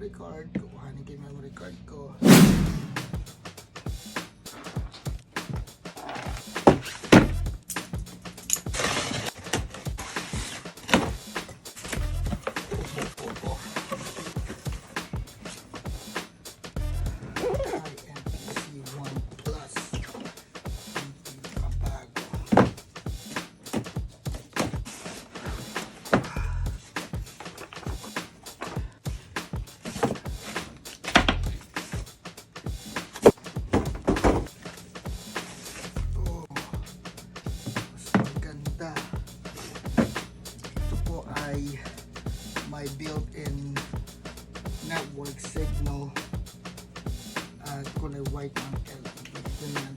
memory card. Kukuhanin ko yung memory card ko. May built-in network signal at kulay white ang LED. Yun na